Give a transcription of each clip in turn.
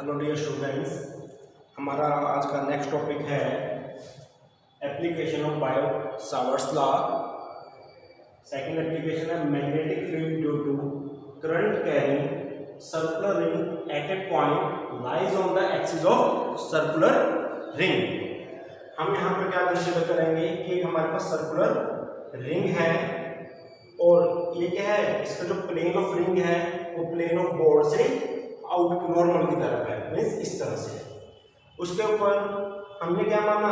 Hello dear students, हमारा आज का नेक्स्ट टॉपिक है application of Biot Savart's law. Second application है magnetic field due to current carrying circular ring at a point lies on the axis of circular ring. हम यहाँ पर क्या consider करेंगे कि हमारे पास सर्कुलर रिंग है और ये क्या है, इसका जो प्लेन ऑफ रिंग है वो प्लेन ऑफ बोर्ड से आउट नॉर्मल की तरफ है, मीन्स इस तरह से। उसके ऊपर हमने क्या माना,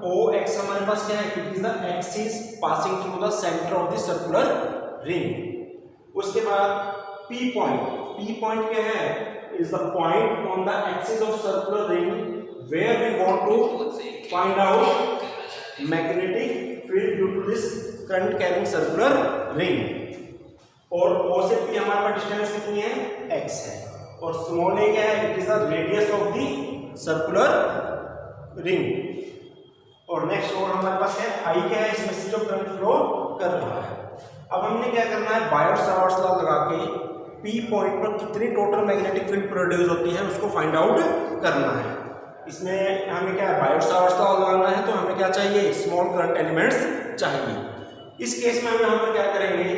ओ एक्स हमारे पास क्या है, it is the axis passing through the centre of the circular ring. उसके बाद पी पॉइंट क्या है, is the point on the axis of circular ring where we want to find out magnetic field due to this current carrying circular ring. और O से P हमारे पास distance कितनी है, x है। और स्मॉल ए क्या है, it is the radius of the circular ring. और नेक्स्ट और हमारे पास है आई क्या है, इसमें से जो करंट फ्लो कर रहा है। अब हमने क्या करना है, बायो-सावर्ट्स लॉ लगा के पी पॉइंट पर कितनी टोटल मैग्नेटिक फील्ड प्रोड्यूस होती है उसको फाइंड आउट करना है। इसमें हमें क्या बायो-सावर्ट्स लॉ लगाना है, तो हमें क्या चाहिए, स्मॉल करंट एलिमेंट्स चाहिए। इस केस में हम यहाँ पर क्या करेंगे,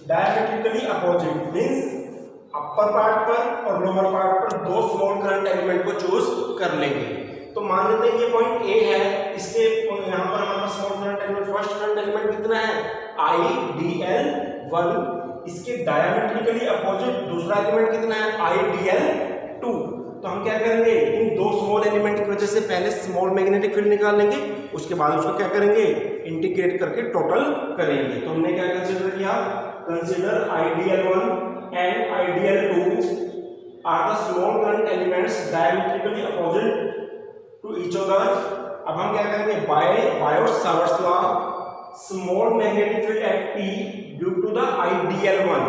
diametrically opposite means upper part पर और लोअर पार्ट पर दो स्मॉल करंट एलिमेंट को चूज कर लेंगे। तो मान लेते हैं ये पॉइंट ए है, इसके यहाँ पर हमारे पास small current element, first current element कितना है, IDL1। इसके डायमेट्रिकली अपोजिट दूसरा एलिमेंट कितना है, IDL2। तो हम क्या करेंगे, इन दो स्मॉल एलिमेंट की वजह से पहले स्मॉल मैग्नेटिक फील्ड निकाल लेंगे, उसके बाद उसको क्या करेंगे, इंटीग्रेट करके टोटल करेंगे। तो हमने क्या कंसीडर किया, consider IDL1 and IDL2 are the small current elements diametrically opposite to each other। अब हम क्या करेंगे, Biot Savart's law small magnetic field at P due to the IDL1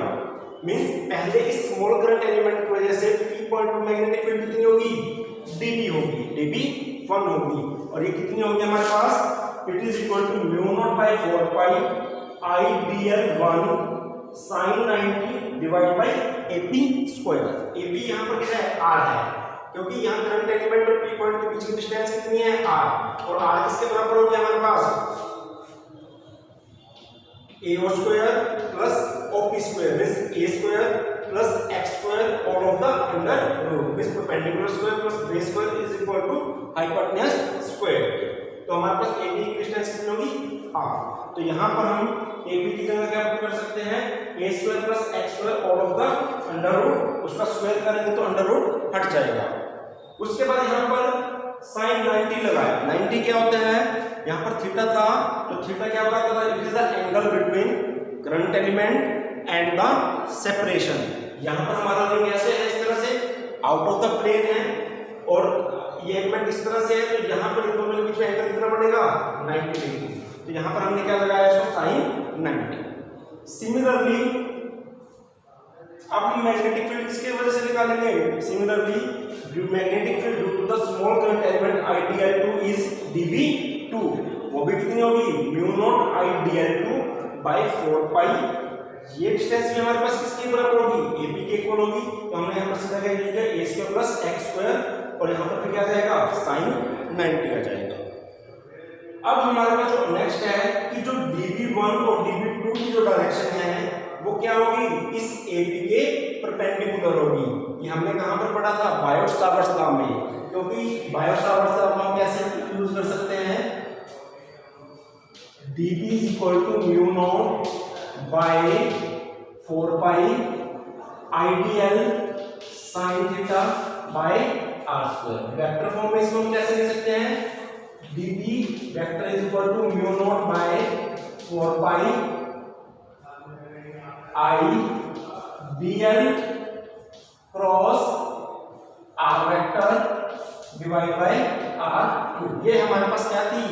means पहले इस स्मॉल करंट एलिमेंट की वजह से P पॉइंट पर मैग्नेटिक फील्ड कितनी होगी, dB होगी, dB1 होगी। और ये कितनी होगी हमारे पास, it is equal to mu not by 4 pi IDL1 sin 90 divide by AP square. AP यहाँ पर क्या है, R है, क्योंकि यहाँ करंट एलिमेंट और P पॉइंट के बीच की डिस्टेंस कितनी है, R। और R किसके बराबर हो गया हमारे पास, AO square plus OP square means A square plus X square all of the under root means perpendicular square plus base square is equal to hypotenuse square. तो हमारे पास AB की डिस्टेंस कितनी होगी, R। तो यहाँ पर हम AB की जगह क्या पुट कर सकते हैं, A square plus X square all of the under root, उसका स्क्वायर करेंगे तो अंडर रूट हट जाएगा। उसके बाद यहाँ पर sin 90 लगाया। 90 क्या होता है, यहाँ पर थीटा था, तो थीटा क्या होता है, it is the angle between current element and the separation. यहाँ पर हमारा रिंग ऐसे है, इस तरह से आउट ऑफ द प्लेन है और ये एलिमेंट इस तरह से है, तो यहाँ पर इन दोनों के बीच में एंगल कितना बनेगा, 90 डिग्री। तो यहाँ पर हमने क्या लगाया, इसको sin 90। सिमिलरली अब हम मैग्नेटिक फील्ड किसके वजह से निकालेंगे, similarly magnetic field due to the small current element IDL2 is dB2। वो भी कितनी होगी, म्यू नॉट IDL2 बाय 4 पाई। ये डिस्टेंस भी हमारे पास किसके बराबर होगी, AP के इक्वल होगी। तो हमने यहाँ पर सीधा क्या लिखा, A square plus X square और यहाँ पर फिर क्या आ जाएगा, sin 90 आ जाएगा। अब हमारे पास जो नेक्स्ट है कि जो dB1 और dB2 की जो डायरेक्शन है वो क्या होगी, इस AP के परपेंडिकुलर होगी। ये हमने कहाँ पर पढ़ा था, बायो-सावर्ट्स लॉ में। क्योंकि बायो-सावर्ट्स लॉ हम कैसे यूज कर सकते हैं, dB is equal to mu not by 4 pi IDL sin theta by R square. Vector form में इसको हम कैसे लिख सकते हैं, dB vector is equal to mu not by 4 pi IDL cross R vector divide by R2। ये हमारे पास क्या थी,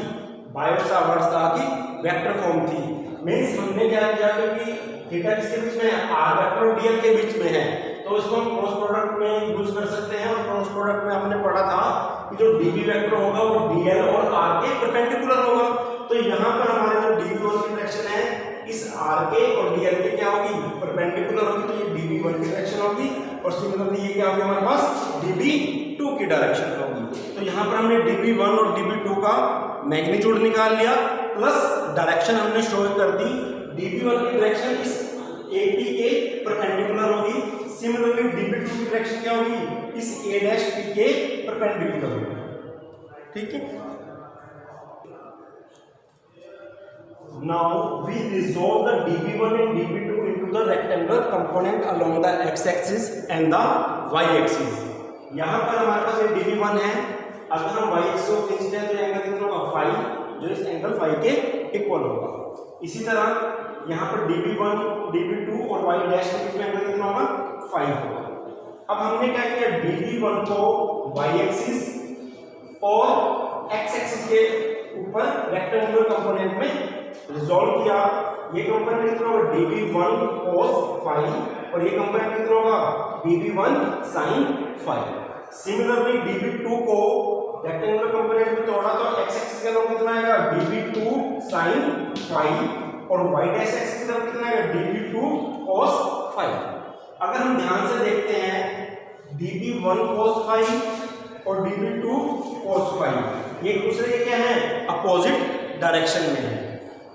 बायो-सावर्ट्स लॉ की वेक्टर फॉर्म थी। मींस हमने क्या किया, क्योंकि थीटा किसके बीच में है, R वेक्टर और DL के बीच में है, तो इसको हम क्रॉस प्रोडक्ट में यूज कर सकते हैं। और क्रॉस प्रोडक्ट में हमने पढ़ा था कि जो dB वेक्टर होगा वो DL और R के परपेंडिकुलर होगा। तो यहाँ पर हमारे जो dB1 की डायरेक्शन है इस R के और DL के क्या होगी, परपेंडिकुलर होगी, तो ये dB1 की डायरेक्शन होगी और सिमिलरली ये क्या होगी हमारे पास dB2 की डायरेक्शन होगी। तो यहाँ पर हमने dB1 और dB2 का मैग्नीट्यूड निकाल लिया प्लस डायरेक्शन हमने शो कर दी। dB1 की डायरेक्शन इस AP के परपेंडिकुलर होगी, सिमिलरली dB2 की डायरेक्शन क्या होगी, इस A' के परपेंडिकुलर होगी। ठीक है, now we resolve the dB1 and dB2 into the rectangular component along the x-axis and the y-axis। यहाँ पर हमारे पास ये dB1 है, अगर हम y-axis को खींचते हैं तो एंगल कितना होगा फाई, जो इस एंगल फाई के इक्वल होगा। इसी तरह यहाँ पर dB1, dB2 और y' के बीच में एंगल कितना होगा फाई होगा। अब हमने क्या किया, dB1 को y-axis और x-axis के ऊपर रेक्टेंगुलर कंपोनेंट में रिजॉल्व किया। ये कंपोनेंट कितना होगा dB1 cos फाई और ये कंपोनेंट कितना होगा dB1 sin phi. Similarly dB2 को रेक्टेंगुलर कंपोनेंट में तोड़ा तो x एक्सिस का लॉन्ग कितना आएगा dB2 sin फाई और y एक्सिस की तरफ कितना आएगा dB2 cos फाई। अगर हम ध्यान से देखते हैं dB1 cos फाई और dB2 cos फाई ये एक दूसरे के क्या है अपोजिट डायरेक्शन में है,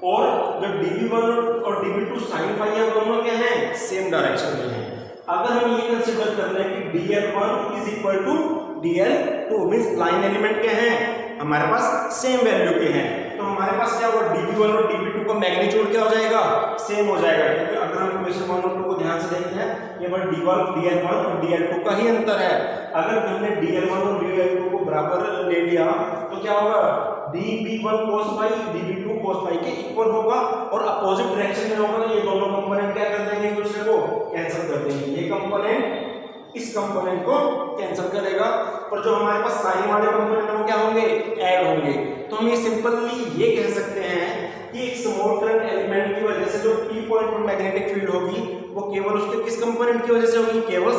और जब dB1 और dB2 sin फाई है दोनों क्या हैं सेम डायरेक्शन में हैं। अगर हम ये कंसीडर कर लें कि dl1 is equal to dl2 means line element के हैं हमारे पास सेम वैल्यू के हैं, तो हमारे पास क्या होगा dB1 और dB2 का मैग्नीट्यूड क्या हो जाएगा सेम हो जाएगा। क्योंकि अगर हम इक्वेशन 1 और 2 को ध्यान से देखते हैं ये बस dl1 और dl2 का ही अंतर है। अगर हमने dl1 और dl2 को बराबर ले लिया तो क्या होगा dB1 cos phi dB2 cos phi के इक्वल होगा और अपोजिट डायरेक्शन में होगा, तो ये दोनों कंपोनेंट क्या कर देंगे एक दूसरे को कैंसिल कर देंगे। ये कंपोनेंट इस कंपोनेंट को कैंसिल करेगा, पर जो हमारे पास साइन वाले कंपोनेंट वो क्या होंगे ऐड होंगे। तो हम ये सिंपली ये कह सकते हैं कि एक स्मॉल करंट एलिमेंट की वजह से जो P पॉइंट पर मैग्नेटिक फील्ड होगी वो केवल उसके किस कंपोनेंट की वजह से होगी, केवल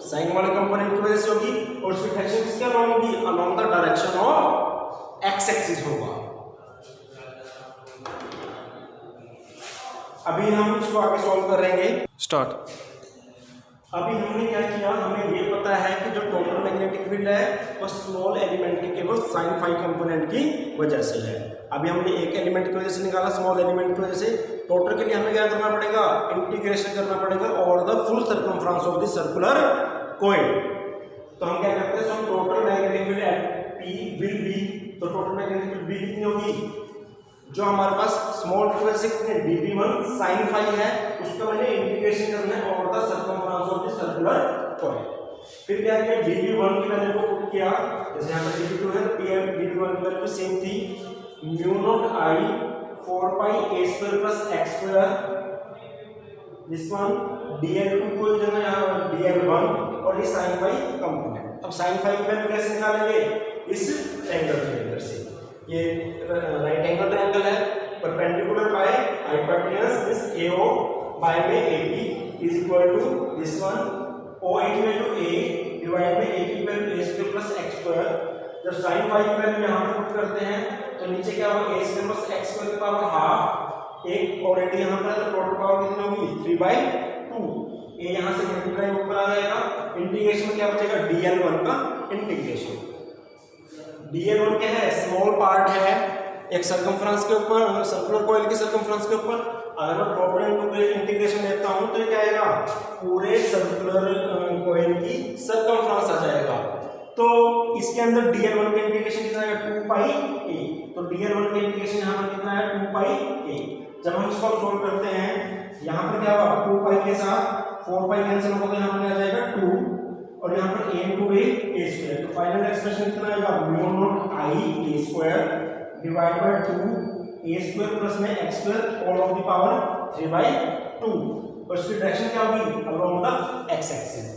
साइन वाले कंपोनेंट की वजह से होगी, और उसकी डायरेक्शन किसके अलोंग होगी along the direction of x axis होगा। अभी हम इसको आगे सॉल्व करेंगे। स्टार्ट। अभी हमने क्या किया, हमें ये पता है कि जो टोटल मैग्नेटिक फील्ड है वो स्मॉल एलिमेंट के केवल साइन फाई कंपोनेंट की वजह से है। अभी हमने एक एलिमेंट की वजह से निकाला स्मॉल एलिमेंट की वजह से, टोटल के लिए हमें क्या करना पड़ेगा इंटीग्रेशन करना पड़ेगा और the full circumference of the circular coil. तो हम क्या करते हैं, total magnetic field at P will be, तो टोटल मैग्नेटिक फील्ड B कितनी होगी, जो हमारे पास स्मॉल की वजह से कितने dB1 sin फाई है उसका मैंने इंटीग्रेशन करना है और the circumference of the circular coil. फिर क्या किया dB1 की वैल्यू को पुट किया, जैसे यहां पर dB2 है तो dB1 की वैल्यू सेम थी mu naught I 4 pi a square plus x square, this one dl2 को जगह यहां dl1 और ये sin फाई कंपोनेंट। अब sin फाई की वैल्यू कैसे निकालेंगे, इस एंगल के अंदर से, ये राइट एंगल ट्रायंगल है परपेंडिकुलर बाय हाइपोटेन्यूज इस AO बाय में AP is equal to this one OA की वैल्यू A डिवाइड में A की value A square plus x square. जब sin फाई की वैल्यू यहां पर पुट करते हैं तो नीचे क्या होगा A square plus x square की पावर हाफ, एक ऑलरेडी यहां पर तो टोटल पावर कितनी होगी 3/2, A यहां से मल्टीप्लाई ऊपर आ जाएगा, इंटीग्रेशन में क्या बचेगा dl1 का इंटीग्रेशन। dl1 क्या है स्मॉल पार्ट है एक सर्कमफ्रेंस के ऊपर, सर्कुलर कॉइल के सर्कमफ्रेंस के ऊपर। अगर मैं प्रॉपर इंटीग्रेशन लेता हूं तो क्या आएगा पूरे सर्कुलर कॉइल की सर्कमफ्रेंस आ जाएगा। तो इसके अंदर dl1 का इंटीग्रेशन कितना आएगा 2 pi a, तो dl1 का इंटीग्रेशन यहां पर कितना है 2 pi a। जब हम इसको सॉल्व करते हैं यहां पर क्या होगा 2 pi के साथ 4 pi कैंसिल होगा तो यहां पर आ जाएगा 2 और यहाँ पर a into a स्क्वायर, तो फाइनल एक्सप्रेशन कितना आएगा mu naught I a square divide by 2 a square plus में x square all of the power 3/2, और इसकी डायरेक्शन क्या होगी अलोंग द x एक्सिस।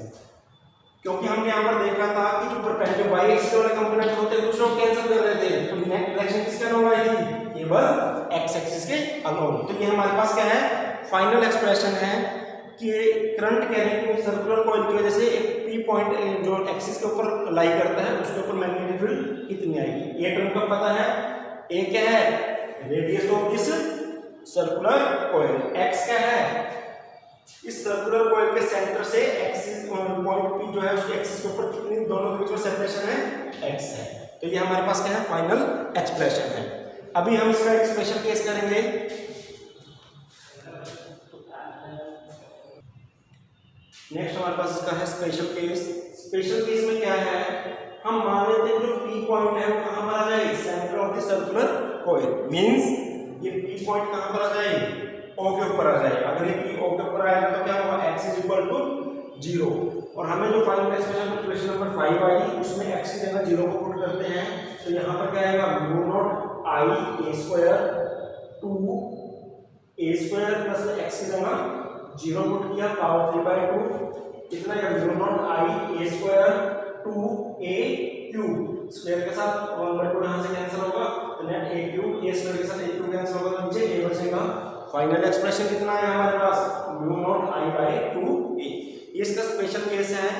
क्योंकि हमने यहाँ पर देखा था कि जो परपेंडिकुलर y एक्सिस वाले कंपोनेंट होते हैं दूसरों को कैंसिल कर रहे थे, तो नेट डायरेक्शन किसके अलोंग आई थी केवल x एक्सिस के अलोंग। तो ये हमारे पास क्या है फाइनल एक्सप्रेशन है कि करंट कैरिंग सर्कुलर कॉइल की वजह से एक P पॉइंट जो एक्सिस के ऊपर लाई करता है उसके ऊपर मैग्नेटिक फील्ड कितनी आएगी। ये टर्म का पता है, A क्या है radius of this circular coil, x क्या है इस सर्कुलर कॉइल के सेंटर से एक्सिस पॉइंट पी जो है उसके एक्सिस के ऊपर कितनी दोनों के बीच में सेपरेशन है, x है। तो ये हमारे पास क्या है, फाइनल एक्सप्रेशन है। अभी हम इसका एक स्पेशल केस करेंगे। नेक्स्ट हमारे पास इसका है स्पेशल केस। स्पेशल केस में क्या है, हम मान लेते हैं जो पी पॉइंट है वो कहां पर आ जाए, centre of the circular coil. Means ये पी पॉइंट कहां पर आ जाए, O के ऊपर आ जाए। अगर ये पी O के ऊपर आएगा तो क्या होगा, x इज इक्वल टू 0। और हमें जो फाइनल एक्सप्रेशन क्वेश्चन नंबर 5 आई उसमें x की जगह 0 को पुट करते हैं, तो यहां पर क्या आएगा, mu naught i a square 2 a square plus x की जगह 0 पुट किया, पावर 3/2 कितना है, mu naught i a square 2 a cube square के साथ 1/2 यहां से कैंसिल होगा, तो net a cube a square के साथ a क्यूब कैंसिल होगा, तो नीचे a बचेगा। फाइनल एक्सप्रेशन कितना है हमारे पास, म्यू नॉट i/2a। ये इसका स्पेशल केस है।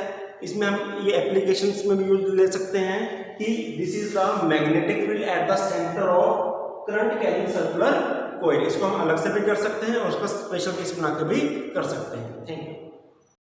इसमें हम ये एप्लीकेशंस में भी यूज ले सकते हैं कि this is the magnetic field at the centre of current carrying circular coil. इसको हम अलग से भी कर सकते हैं और उसका स्पेशल केस बना के भी कर सकते हैं। Thank you.